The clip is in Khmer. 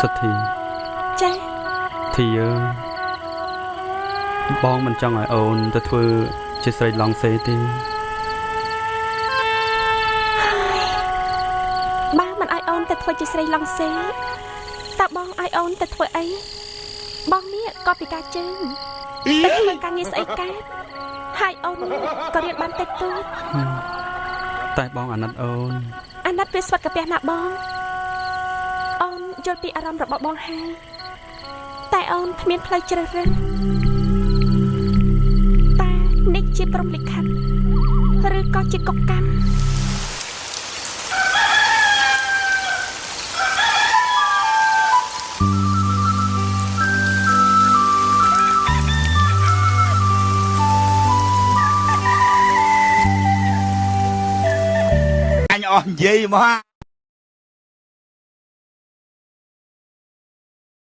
សុទ្ធីចាធីអើយបងមិនចង់ឲ្យអូនទៅធ្វើជាស្រីឡង់សេទេបើមិនឲ្យអូនទៅធ្វើជាស្រីឡង់សេតើបងឲ្យអូនទៅធ្វើអីបងនេះក៏ពិការជើងទៅធ្វើការងារស្អីកើតហើយអូនក៏រៀនបានតិចតួចតែបងអាណិតអូនអាណិតវាស្វិតកាពះណាបងអូនយល់ពីអារម្មណ៍របស់បងហើយតែអូនគ្មានផ្លូវជ្រើសរើសតែនេះជាព្រំលិខិតឬក៏ជាកុកកម្មអញអស់និយាយមក